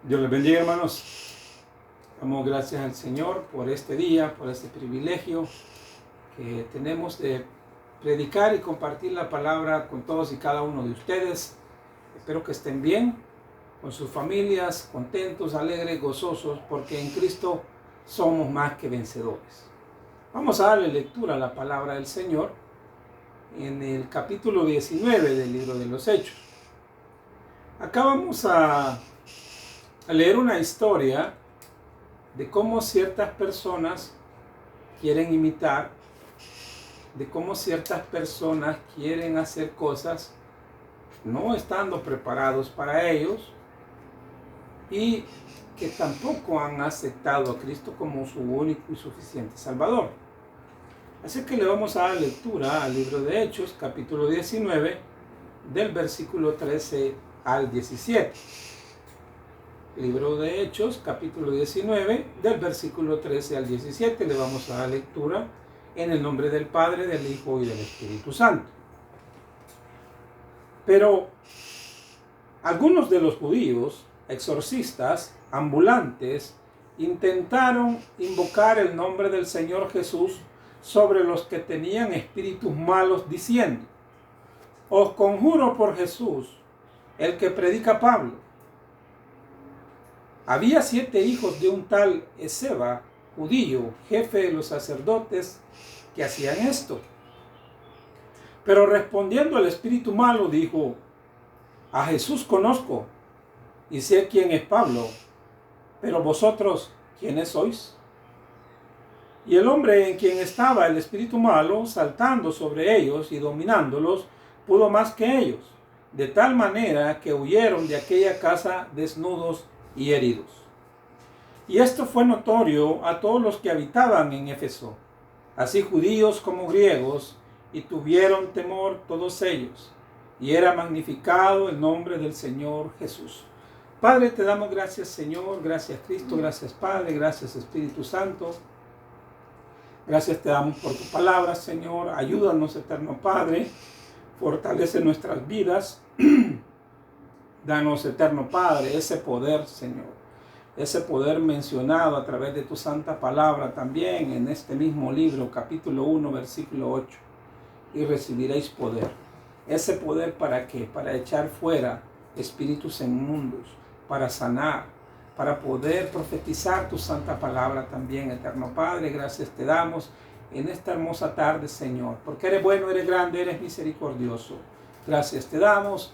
Dios les bendiga, hermanos. Damos gracias al Señor por este día, por este privilegio que tenemos de predicar y compartir la palabra con todos y cada uno de ustedes. Espero que estén bien, con sus familias, contentos, alegres, gozosos, porque en Cristo somos más que vencedores. Vamos a darle lectura a la palabra del Señor en el capítulo 19 del libro de los Hechos. Acá vamos a leer una historia de cómo ciertas personas quieren imitar, de cómo ciertas personas quieren hacer cosas no estando preparados para ellos y que tampoco han aceptado a Cristo como su único y suficiente Salvador. Así que le vamos a dar lectura al libro de Hechos, capítulo 19, del versículo 13 al 17. Libro de Hechos, capítulo 19, del versículo 13 al 17. Le vamos a dar lectura en el nombre del Padre, del Hijo y del Espíritu Santo. Pero algunos de los judíos, exorcistas, ambulantes, intentaron invocar el nombre del Señor Jesús sobre los que tenían espíritus malos, diciendo: os conjuro por Jesús, el que predica Pablo. Había 7 hijos de un tal Esceva, judío, jefe de los sacerdotes, que hacían esto. Pero respondiendo el espíritu malo, dijo: a Jesús conozco y sé quién es Pablo, pero vosotros, ¿quiénes sois? Y el hombre en quien estaba el espíritu malo, saltando sobre ellos y dominándolos, pudo más que ellos, de tal manera que huyeron de aquella casa desnudos y heridos. Y esto fue notorio a todos los que habitaban en Éfeso, así judíos como griegos, y tuvieron temor todos ellos, y era magnificado el nombre del Señor Jesús. Padre, te damos gracias, Señor, gracias Cristo, gracias Padre, gracias Espíritu Santo. Gracias te damos por tu palabra, Señor. Ayúdanos, eterno Padre, fortalece nuestras vidas. Danos, eterno Padre, ese poder, Señor, ese poder mencionado a través de tu santa palabra también en este mismo libro, capítulo 1, versículo 8. Y recibiréis poder. Ese poder, ¿para qué? Para echar fuera espíritus inmundos, para sanar, para poder profetizar tu santa palabra también, eterno Padre. Gracias te damos en esta hermosa tarde, Señor, porque eres bueno, eres grande, eres misericordioso. Gracias te damos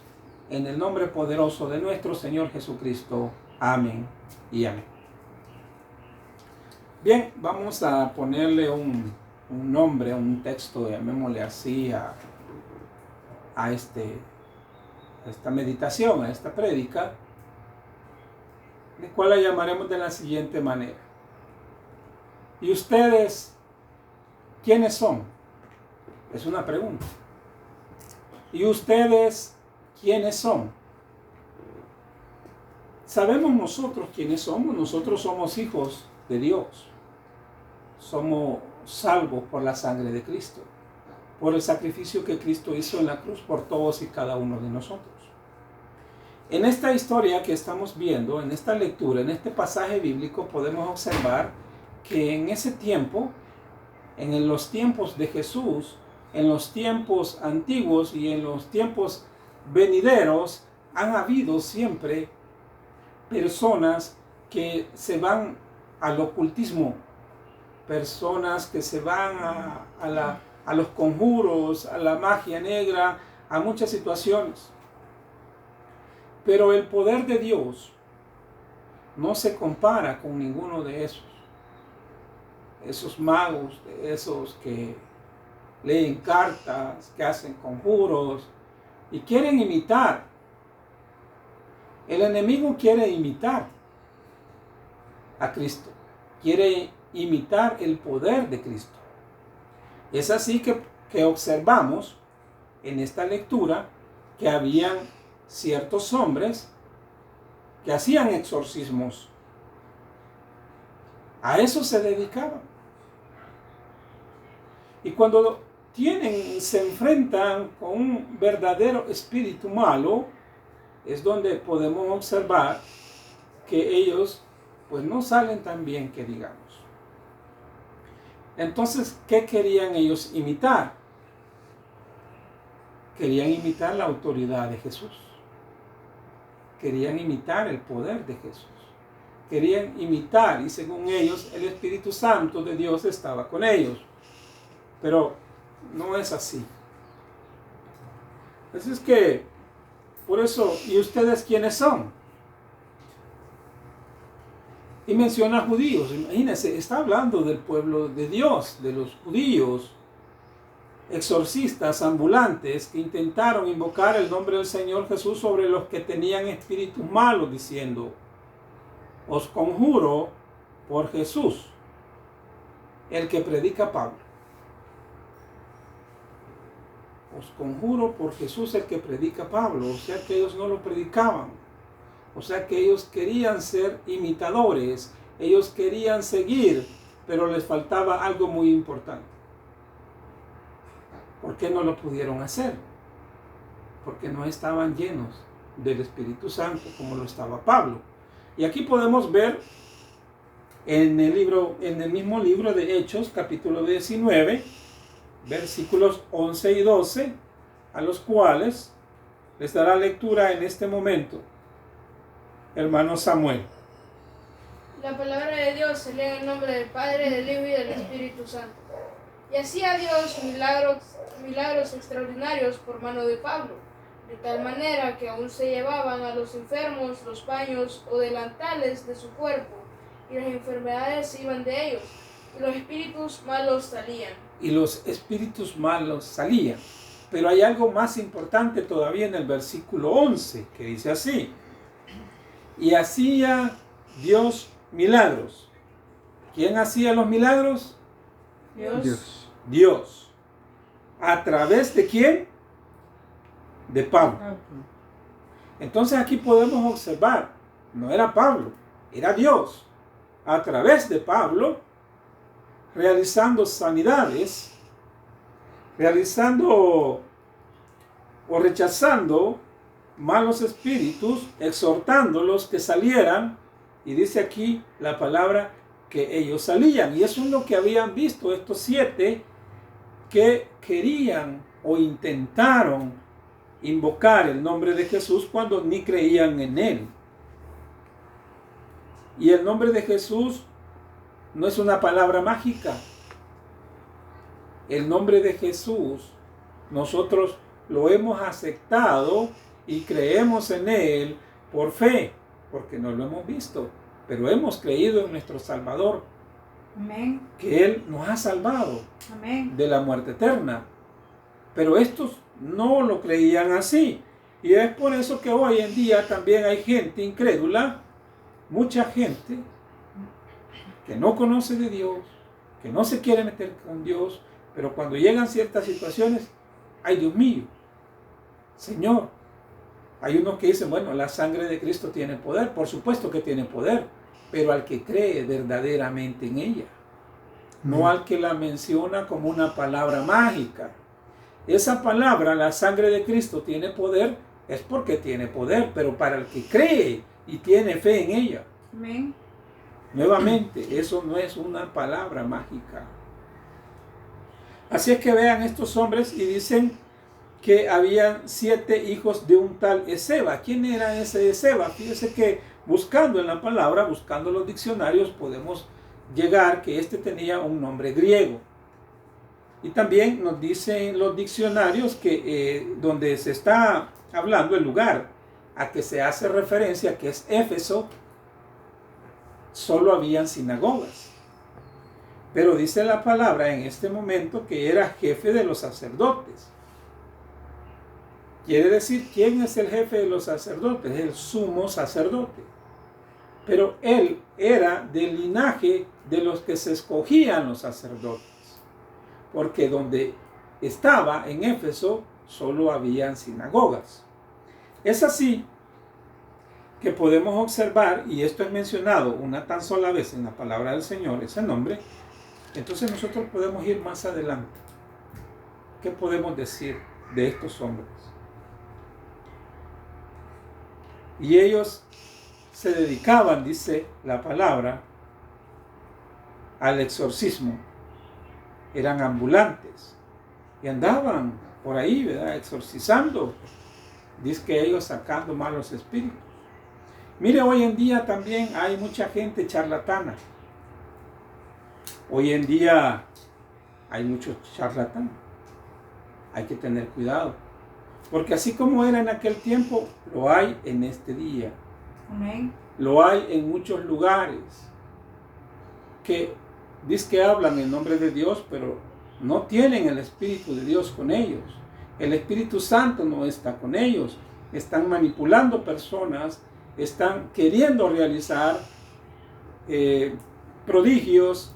en el nombre poderoso de nuestro Señor Jesucristo. Amén y amén. Bien, vamos a ponerle un nombre, un texto, llamémosle así, a esta meditación, a esta prédica, de cual la llamaremos de la siguiente manera: ¿y ustedes quiénes son? Es una pregunta. ¿Y ustedes quiénes son? ¿Sabemos nosotros quiénes somos? Nosotros somos hijos de Dios. Somos salvos por la sangre de Cristo, por el sacrificio que Cristo hizo en la cruz por todos y cada uno de nosotros. En esta historia que estamos viendo, en esta lectura, en este pasaje bíblico, podemos observar que en ese tiempo, en los tiempos de Jesús, en los tiempos antiguos y en los tiempos venideros, han habido siempre personas que se van al ocultismo, personas que se van a los conjuros, a la magia negra, a muchas situaciones. Pero el poder de Dios no se compara con ninguno de esos magos, de esos que leen cartas, que hacen conjuros y quieren imitar. El enemigo quiere imitar a Cristo, quiere imitar el poder de Cristo. Es así que observamos en esta lectura que habían ciertos hombres que hacían exorcismos. A eso se dedicaban. Y cuando se enfrentan con un verdadero espíritu malo, es donde podemos observar que ellos pues no salen tan bien que digamos. Entonces, ¿qué querían ellos imitar? Querían imitar la autoridad de Jesús. Querían imitar el poder de Jesús. Querían imitar, y según ellos, el Espíritu Santo de Dios estaba con ellos. Pero no es así. Así es que, por eso, ¿y ustedes quiénes son? Y menciona judíos. Imagínense, está hablando del pueblo de Dios, de los judíos, exorcistas ambulantes que intentaron invocar el nombre del Señor Jesús sobre los que tenían espíritus malos, diciendo: os conjuro por Jesús, el que predica Pablo. Os conjuro por Jesús, el que predica Pablo. O sea que ellos no lo predicaban. O sea que ellos querían ser imitadores. Ellos querían seguir, pero les faltaba algo muy importante. ¿Por qué no lo pudieron hacer? Porque no estaban llenos del Espíritu Santo como lo estaba Pablo. Y aquí podemos ver en el mismo libro de Hechos, capítulo 19, versículos 11 y 12, a los cuales les dará lectura en este momento hermano Samuel. La palabra de Dios se lee en el nombre del Padre, del Hijo y del Espíritu Santo. Y hacía Dios milagros extraordinarios por mano de Pablo, de tal manera que aún se llevaban a los enfermos los paños o delantales de su cuerpo, y las enfermedades iban de ellos, y los espíritus malos salían. Y los espíritus malos salían. Pero hay algo más importante todavía en el versículo 11, que dice así: y hacía Dios milagros. ¿Quién hacía los milagros? Dios. ¿A través de quién? De Pablo. Entonces aquí podemos observar, no era Pablo, era Dios. A través de Pablo, realizando sanidades, realizando o rechazando malos espíritus, exhortándolos que salieran, y dice aquí la palabra que ellos salían. Y eso es lo que habían visto estos 7 que querían o intentaron invocar el nombre de Jesús cuando ni creían en él. Y el nombre de Jesús no es una palabra mágica. El nombre de Jesús nosotros lo hemos aceptado y creemos en él por fe, porque no lo hemos visto, pero hemos creído en nuestro Salvador. Amén. Que él nos ha salvado. Amén. De la muerte eterna. Pero estos no lo creían así. Y es por eso que hoy en día también hay gente incrédula, mucha gente que no conoce de Dios, que no se quiere meter con Dios, pero cuando llegan ciertas situaciones, ay Dios mío, Señor. Hay unos que dicen, bueno, la sangre de Cristo tiene poder. Por supuesto que tiene poder, pero al que cree verdaderamente en ella, no al que la menciona como una palabra mágica. Esa palabra, la sangre de Cristo tiene poder, es porque tiene poder, pero para el que cree y tiene fe en ella. Amén. Nuevamente, eso no es una palabra mágica. Así es que vean estos hombres y dicen que habían 7 hijos de un tal Esceva. ¿Quién era ese Esceva? Fíjense que buscando en la palabra, buscando los diccionarios, podemos llegar que este tenía un nombre griego. Y también nos dicen los diccionarios que donde se está hablando el lugar a que se hace referencia, que es Éfeso, solo habían sinagogas. Pero dice la palabra en este momento que era jefe de los sacerdotes. Quiere decir, ¿quién es el jefe de los sacerdotes? El sumo sacerdote. Pero él era del linaje de los que se escogían los sacerdotes. Porque donde estaba en Éfeso solo habían sinagogas. Es así que podemos observar, y esto es mencionado una tan sola vez en la palabra del Señor, ese nombre. Entonces nosotros podemos ir más adelante. ¿Qué podemos decir de estos hombres? Y ellos se dedicaban, dice la palabra, al exorcismo. Eran ambulantes y andaban por ahí, ¿verdad?, exorcizando. Dice que ellos sacando malos espíritus. Mire, hoy en día también hay mucha gente charlatana. Hoy en día hay muchos charlatanes. Hay que tener cuidado. Porque así como era en aquel tiempo, lo hay en este día. Amén. Lo hay en muchos lugares. Que dice que hablan en nombre de Dios, pero no tienen el Espíritu de Dios con ellos. El Espíritu Santo no está con ellos. Están manipulando personas, están queriendo realizar prodigios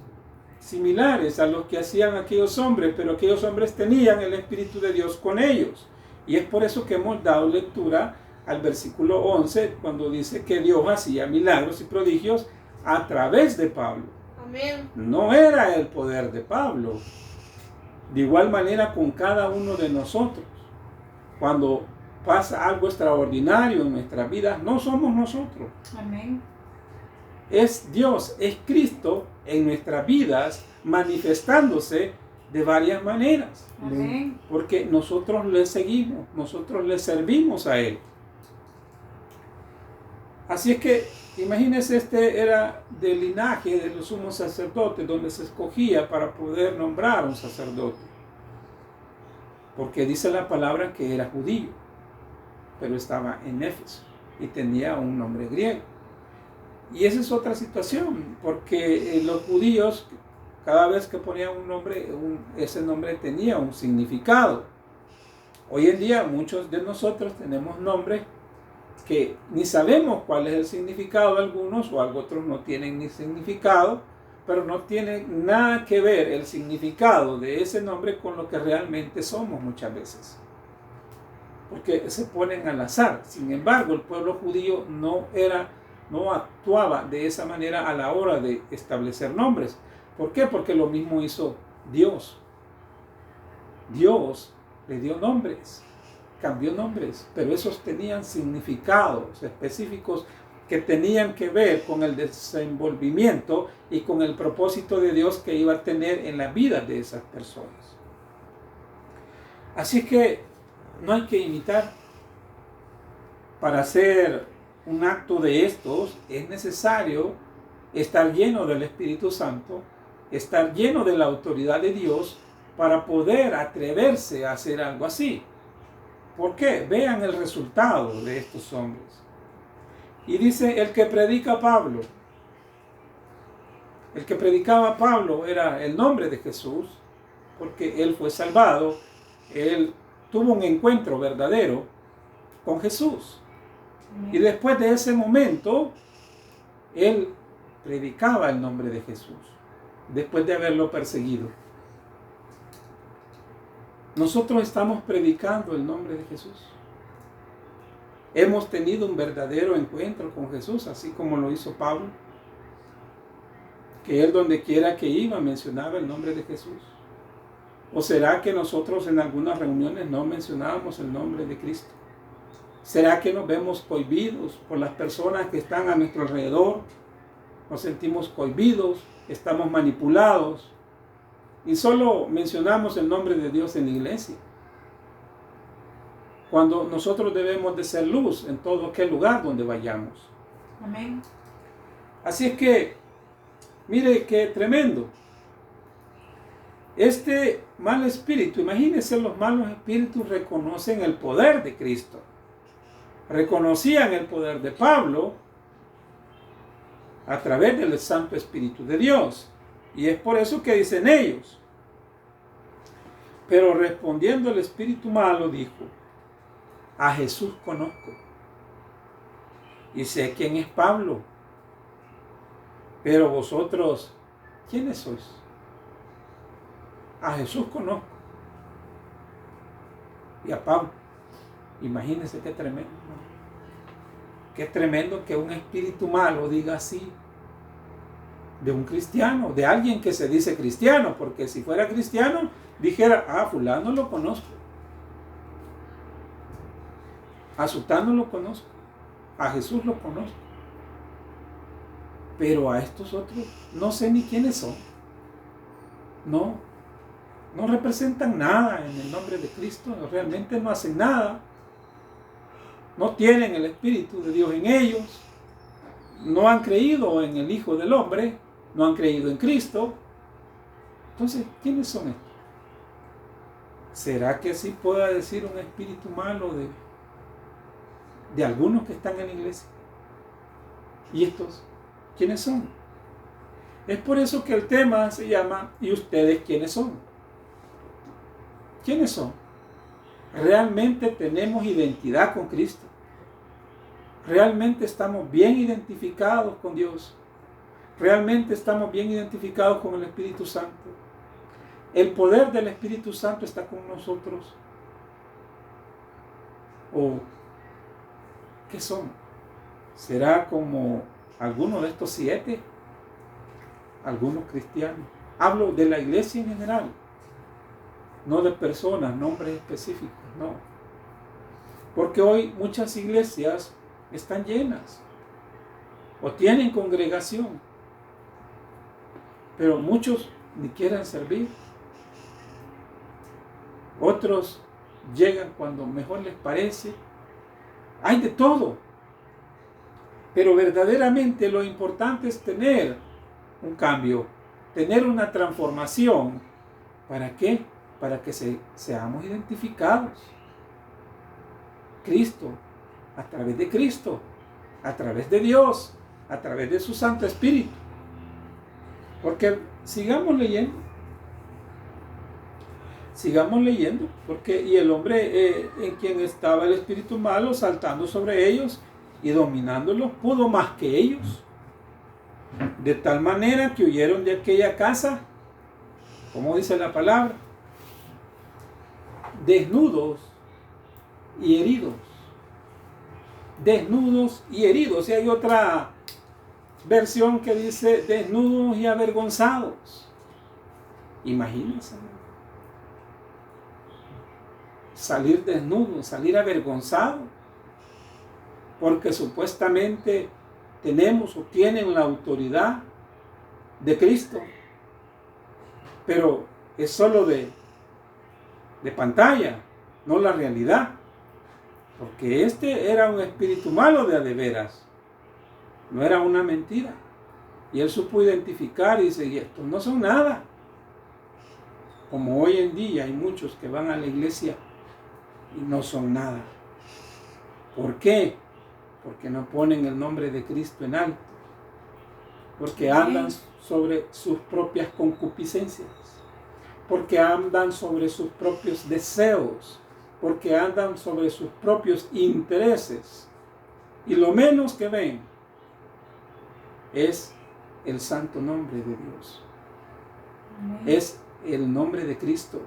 similares a los que hacían aquellos hombres, pero aquellos hombres tenían el Espíritu de Dios con ellos. Y es por eso que hemos dado lectura al versículo 11, cuando dice que Dios hacía milagros y prodigios a través de Pablo. Amén. No era el poder de Pablo. De igual manera con cada uno de nosotros. Cuando pasa algo extraordinario en nuestras vidas, no somos nosotros. Amén. Es Dios, es Cristo en nuestras vidas manifestándose de varias maneras. Amén. Porque nosotros le seguimos, nosotros le servimos a Él. Así es que, imagínense, este era del linaje de los sumos sacerdotes, donde se escogía para poder nombrar un sacerdote. Porque dice la palabra que era judío, pero estaba en Éfeso y tenía un nombre griego. Y esa es otra situación, porque los judíos, cada vez que ponían un nombre, ese nombre tenía un significado. Hoy en día muchos de nosotros tenemos nombres que ni sabemos cuál es el significado de algunos, o otros no tienen ni significado, pero no tiene nada que ver el significado de ese nombre con lo que realmente somos muchas veces. Porque se ponen al azar. Sin embargo, el pueblo judío no actuaba de esa manera a la hora de establecer nombres. ¿Por qué? Porque lo mismo hizo Dios. Dios le dio nombres, cambió nombres, pero esos tenían significados específicos que tenían que ver con el desenvolvimiento y con el propósito de Dios que iba a tener en la vida de esas personas. Así que no hay que imitar. Para hacer un acto de estos es necesario estar lleno del Espíritu Santo, estar lleno de la autoridad de Dios para poder atreverse a hacer algo así. ¿Por qué? Vean el resultado de estos hombres. Y dice, el que predica Pablo. El que predicaba Pablo era el nombre de Jesús, porque él fue salvado, él tuvo un encuentro verdadero con Jesús. Y después de ese momento, él predicaba el nombre de Jesús, después de haberlo perseguido. Nosotros estamos predicando el nombre de Jesús. Hemos tenido un verdadero encuentro con Jesús, así como lo hizo Pablo, que él donde quiera que iba mencionaba el nombre de Jesús. ¿O será que nosotros en algunas reuniones no mencionábamos el nombre de Cristo? ¿Será que nos vemos cohibidos por las personas que están a nuestro alrededor? Nos sentimos cohibidos, estamos manipulados y solo mencionamos el nombre de Dios en la iglesia, cuando nosotros debemos de ser luz en todo aquel lugar donde vayamos. Amén. Así es que, mire qué tremendo. Este mal espíritu, imagínense, los malos espíritus reconocen el poder de Cristo. Reconocían el poder de Pablo a través del Santo Espíritu de Dios. Y es por eso que dicen ellos. Pero respondiendo el espíritu malo dijo, a Jesús conozco y sé quién es Pablo, pero vosotros, ¿quiénes sois? A Jesús conozco y a Pablo. Imagínense qué tremendo. Qué tremendo que un espíritu malo diga así de un cristiano, de alguien que se dice cristiano, porque si fuera cristiano dijera, a fulano lo conozco, a sutano lo conozco, a Jesús lo conozco. Pero a estos otros no sé ni quiénes son. No representan nada en el nombre de Cristo, realmente no hacen nada. No tienen el Espíritu de Dios en ellos. No han creído en el Hijo del Hombre, no han creído en Cristo. Entonces, ¿quiénes son estos? ¿Será que así pueda decir un espíritu malo de algunos que están en la iglesia? ¿Y estos quiénes son? Es por eso que el tema se llama ¿y ustedes quiénes son? ¿Quiénes son? ¿Realmente tenemos identidad con Cristo? ¿Realmente estamos bien identificados con Dios? ¿Realmente estamos bien identificados con el Espíritu Santo? ¿El poder del Espíritu Santo está con nosotros? ¿O qué son? ¿Será como alguno de estos 7? Algunos cristianos. Hablo de la iglesia en general, no de personas, nombres específicos, no. Porque hoy muchas iglesias están llenas o tienen congregación, pero muchos ni quieren servir. Otros llegan cuando mejor les parece. Hay de todo. Pero verdaderamente lo importante es tener un cambio, tener una transformación. ¿Para qué? Para que seamos identificados. Cristo, a través de Cristo, a través de Dios, a través de su Santo Espíritu. Porque sigamos leyendo, porque y el hombre en quien estaba el espíritu malo saltando sobre ellos y dominándolos, pudo más que ellos, de tal manera que huyeron de aquella casa, como dice la palabra, desnudos y heridos. Desnudos y heridos. Y hay otra versión que dice desnudos y avergonzados. Imagínense. Salir desnudo, salir avergonzado, porque supuestamente tenemos o tienen la autoridad de Cristo, pero es solo de pantalla, no la realidad, porque este era un espíritu malo de a de veras, no era una mentira, y él supo identificar y dice, y estos no son nada, como hoy en día hay muchos que van a la iglesia y no son nada. ¿Por qué? Porque no ponen el nombre de Cristo en alto. Porque andan sobre sus propias concupiscencias. Porque andan sobre sus propios deseos. Porque andan sobre sus propios intereses. Y lo menos que ven es el santo nombre de Dios. Es el nombre de Cristo.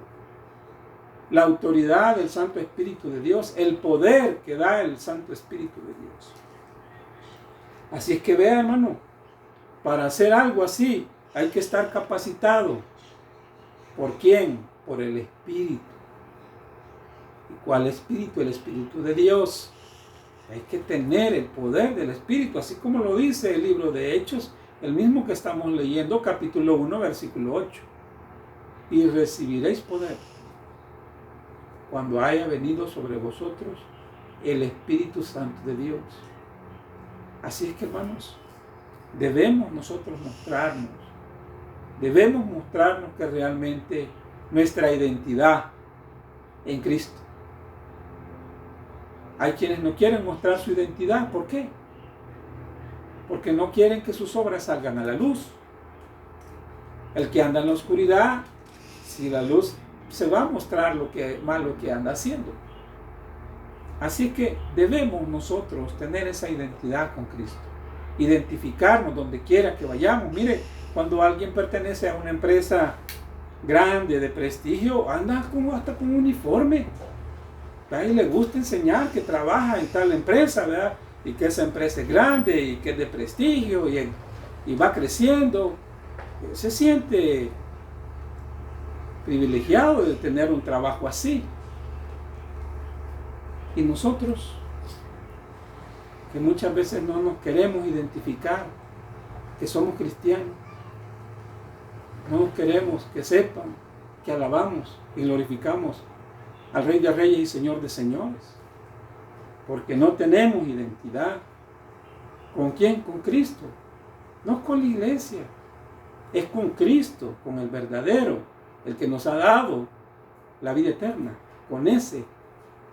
La autoridad del Santo Espíritu de Dios, el poder que da el Santo Espíritu de Dios. Así es que vea, hermano, para hacer algo así hay que estar capacitado. ¿Por quién? Por el Espíritu. ¿Y cuál Espíritu? El Espíritu de Dios. Hay que tener el poder del Espíritu, así como lo dice el libro de Hechos, el mismo que estamos leyendo, capítulo 1, versículo 8. Y recibiréis poder cuando haya venido sobre vosotros el Espíritu Santo de Dios. Así es que, hermanos, debemos nosotros mostrarnos que realmente nuestra identidad en Cristo. Hay quienes no quieren mostrar su identidad. ¿Por qué? Porque no quieren que sus obras salgan a la luz. El que anda en la oscuridad, si la luz se va a mostrar lo malo que anda haciendo. Así que debemos nosotros tener esa identidad con Cristo, identificarnos donde quiera que vayamos. Mire, cuando alguien pertenece a una empresa grande de prestigio, anda hasta con un uniforme, ¿verdad? Y le gusta enseñar que trabaja en tal empresa, ¿verdad? Y que esa empresa es grande y que es de prestigio y va creciendo. Se siente privilegiado de tener un trabajo así. Y nosotros, que muchas veces no nos queremos identificar que somos cristianos. No queremos que sepan que alabamos y glorificamos al Rey de Reyes y Señor de Señores, porque no tenemos identidad. ¿Con quién? Con Cristo. No con la iglesia, es con Cristo, con el verdadero, el que nos ha dado la vida eterna. Con ese,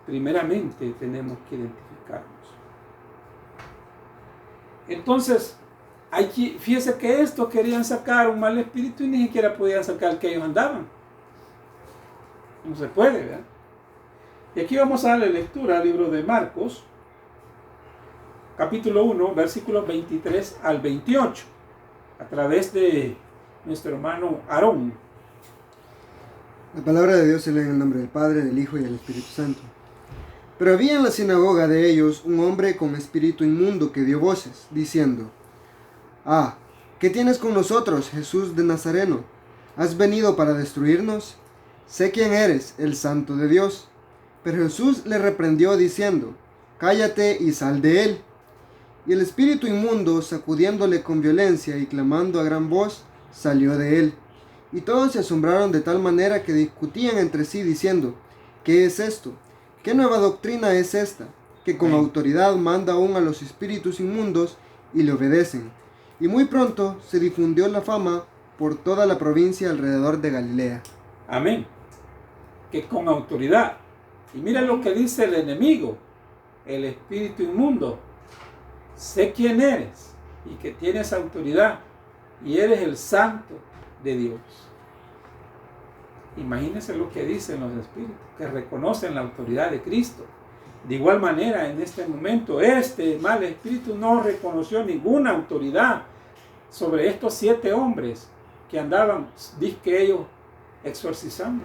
primeramente, tenemos que identificarnos. Entonces, fíjese que estos querían sacar un mal espíritu y ni siquiera podían sacar el que ellos andaban. No se puede, ¿verdad? Y aquí vamos a darle lectura al libro de Marcos, capítulo 1, versículos 23 al 28, a través de nuestro hermano Aarón. La palabra de Dios se lee en el nombre del Padre, del Hijo y del Espíritu Santo. Pero había en la sinagoga de ellos un hombre con espíritu inmundo que dio voces, diciendo: «Ah, ¿qué tienes con nosotros, Jesús de Nazareno? ¿Has venido para destruirnos? Sé quién eres, el Santo de Dios». Pero Jesús le reprendió diciendo: «Cállate y sal de él». Y el espíritu inmundo, sacudiéndole con violencia y clamando a gran voz, salió de él. Y todos se asombraron de tal manera que discutían entre sí diciendo: «¿Qué es esto? ¿Qué nueva doctrina es esta? Que con autoridad manda aún a los espíritus inmundos y le obedecen». Y muy pronto se difundió la fama por toda la provincia alrededor de Galilea. Amén. Que con autoridad. Y mira lo que dice el enemigo, el espíritu inmundo. Sé quién eres y que tienes autoridad y eres el Santo de Dios. Imagínense lo que dicen los espíritus, que reconocen la autoridad de Cristo. De igual manera, en este momento, este mal espíritu no reconoció ninguna autoridad sobre estos 7 hombres que andaban, dizque ellos, exorcizando.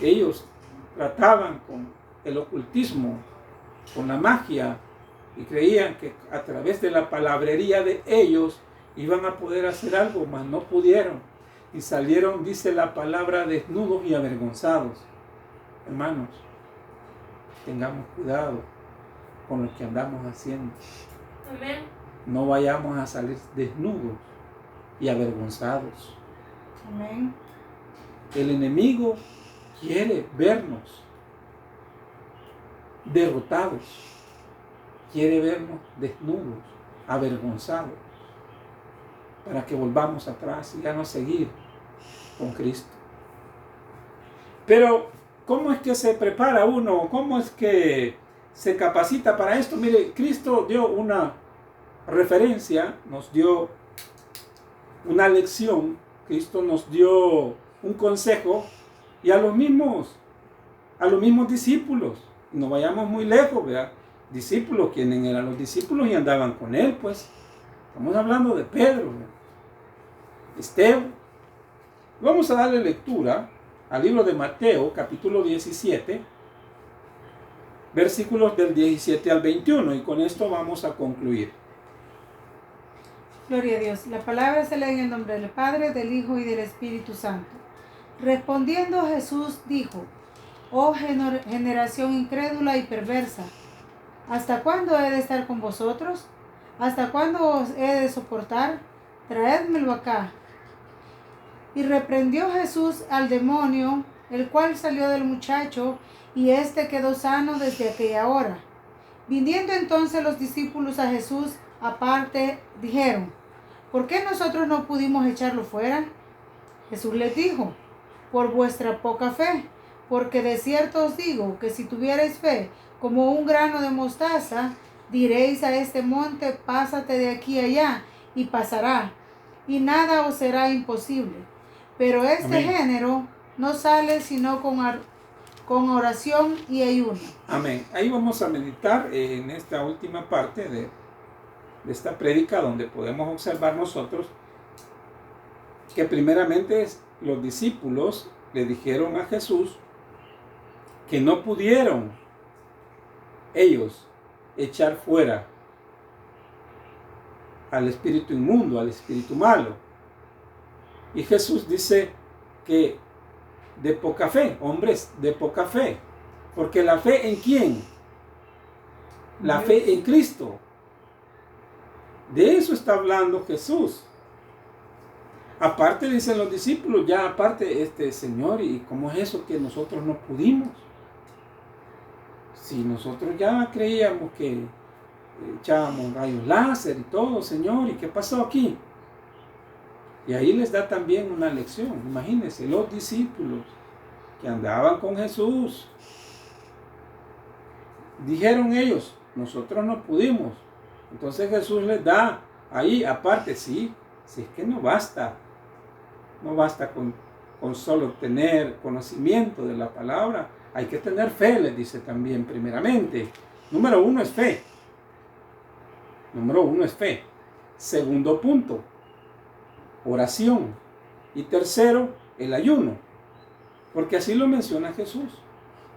Ellos trataban con el ocultismo, con la magia, y creían que a través de la palabrería de ellos iban a poder hacer algo, mas no pudieron. Y salieron, dice la palabra, desnudos y avergonzados. Hermanos, tengamos cuidado con lo que andamos haciendo. Amén. No vayamos a salir desnudos y avergonzados. Amén. El enemigo quiere vernos derrotados, quiere vernos desnudos, avergonzados, para que volvamos atrás y ya no seguir con Cristo. Pero, ¿cómo es que se prepara uno? ¿Cómo es que se capacita para esto? Mire, Cristo dio una referencia, nos dio una lección, Cristo nos dio un consejo, y a los mismos discípulos, no vayamos muy lejos, ¿verdad? Discípulos, ¿quiénes eran los discípulos y andaban con él? Pues estamos hablando de Pedro, ¿verdad? Esteban. Vamos a darle lectura al libro de Mateo, capítulo 17, versículos del 17 al 21, y con esto vamos a concluir. Gloria a Dios. La palabra se lee en el nombre del Padre, del Hijo y del Espíritu Santo. Respondiendo Jesús dijo: «Oh generación incrédula y perversa, ¿hasta cuándo he de estar con vosotros? ¿Hasta cuándo os he de soportar? Traédmelo acá». Y reprendió Jesús al demonio, el cual salió del muchacho, y éste quedó sano desde aquella hora. Viniendo entonces los discípulos a Jesús aparte, dijeron: «¿Por qué nosotros no pudimos echarlo fuera?». Jesús les dijo: «Por vuestra poca fe, porque de cierto os digo que si tuvierais fe como un grano de mostaza, diréis a este monte: pásate de aquí allá, y pasará, y nada os será imposible». Pero este Amén. género no sale sino con oración y ayuno. Amén. Ahí vamos a meditar en esta última parte de esta prédica, donde podemos observar nosotros que primeramente los discípulos le dijeron a Jesús que no pudieron ellos echar fuera al espíritu inmundo, al espíritu malo. Y Jesús dice que de poca fe, hombres de poca fe, porque la fe ¿en quién? La fe en Cristo. De eso está hablando Jesús. Aparte, dicen los discípulos, ya aparte, Señor, ¿y cómo es eso que nosotros no pudimos? Si nosotros ya creíamos que echábamos rayos láser y todo, Señor, ¿y qué pasó aquí? Y ahí les da también una lección. Imagínense, los discípulos que andaban con Jesús, dijeron ellos, nosotros no pudimos. Entonces Jesús les da ahí, aparte, sí, si es que no basta con solo tener conocimiento de la palabra, hay que tener fe, les dice también primeramente. Número uno es fe. Segundo punto, oración. Y tercero, el ayuno. Porque así lo menciona Jesús.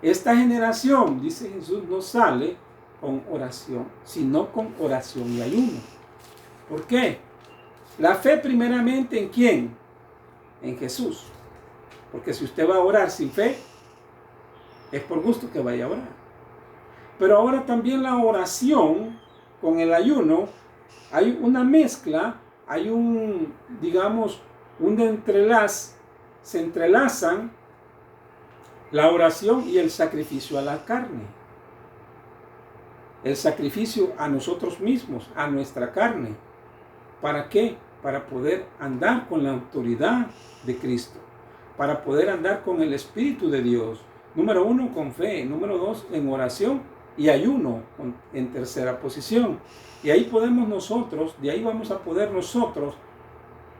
Esta generación, dice Jesús, no sale con oración, sino con oración y ayuno. ¿Por qué? La fe primeramente ¿en quién? En Jesús. Porque si usted va a orar sin fe, es por gusto que vaya a orar. Pero ahora también la oración con el ayuno, hay una mezcla, hay un entrelaz, se entrelazan la oración y el sacrificio a la carne. El sacrificio a nosotros mismos, a nuestra carne. ¿Para qué? Para poder andar con la autoridad de Cristo. Para poder andar con el Espíritu de Dios. Número uno, con fe. Número dos, en oración y ayuno en tercera posición. Y ahí podemos nosotros, de ahí vamos a poder nosotros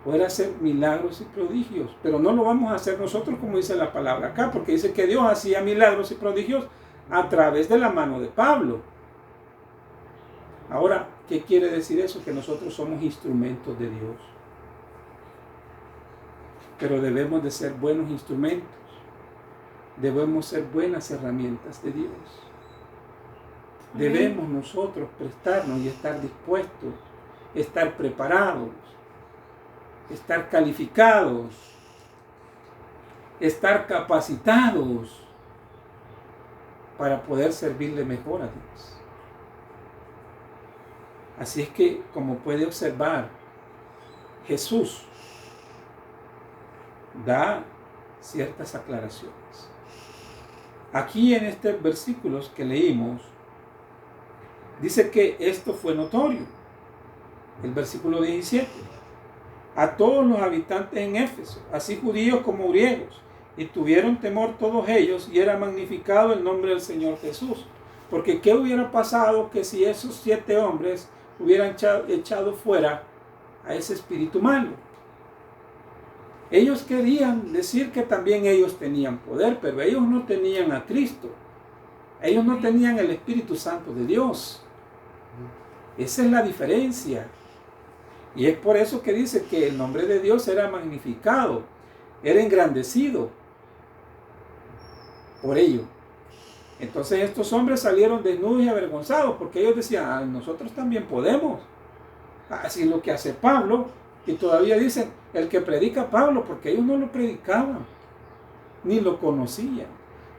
poder hacer milagros y prodigios. Pero no lo vamos a hacer nosotros como dice la palabra acá, porque dice que Dios hacía milagros y prodigios a través de la mano de Pablo. Ahora, ¿qué quiere decir eso? Que nosotros somos instrumentos de Dios. Pero debemos de ser buenos instrumentos. Debemos ser buenas herramientas de Dios. Debemos nosotros prestarnos y estar dispuestos, estar preparados, estar calificados, estar capacitados para poder servirle mejor a Dios. Así es que, como puede observar, Jesús da ciertas aclaraciones. Aquí en estos versículos que leímos, dice que esto fue notorio. El versículo 17. A todos los habitantes en Éfeso, así judíos como griegos, y tuvieron temor todos ellos, y era magnificado el nombre del Señor Jesús. Porque ¿qué hubiera pasado que si esos 7 hombres hubieran echado fuera a ese espíritu malo? Ellos querían decir que también ellos tenían poder, pero ellos no tenían a Cristo. Ellos no tenían el Espíritu Santo de Dios. Esa es la diferencia. Y es por eso que dice que el nombre de Dios era magnificado, era engrandecido por ello. Entonces estos hombres salieron desnudos y avergonzados porque ellos decían, nosotros también podemos. Así es lo que hace Pablo. Y todavía dicen, el que predica Pablo, porque ellos no lo predicaban, ni lo conocían.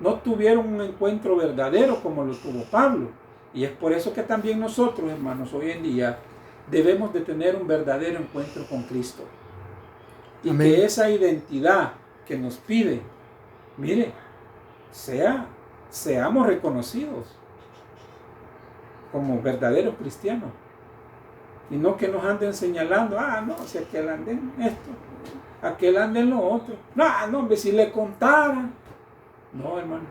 No tuvieron un encuentro verdadero como lo tuvo Pablo. Y es por eso que también nosotros, hermanos, hoy en día debemos de tener un verdadero encuentro con Cristo. Y amén, que esa identidad que nos pide, mire, seamos reconocidos como verdaderos cristianos. Y no que nos anden señalando, no, si aquel ande en esto, aquel ande en lo otro. No, hombre, si le contaran. No, hermano.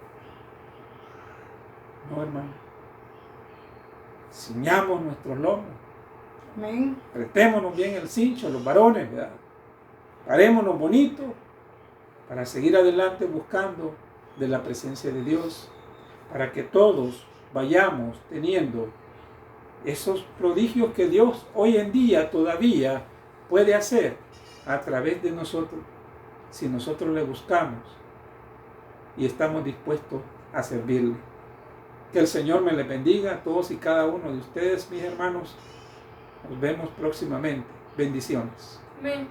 Ciñamos nuestros lomos. Amén. Apretémonos bien el cincho, los varones, ¿verdad? Parémonos bonitos para seguir adelante buscando de la presencia de Dios, para que todos vayamos teniendo esos prodigios que Dios hoy en día todavía puede hacer a través de nosotros, si nosotros le buscamos y estamos dispuestos a servirle. Que el Señor me les bendiga a todos y cada uno de ustedes, mis hermanos. Nos vemos próximamente. Bendiciones. Amén.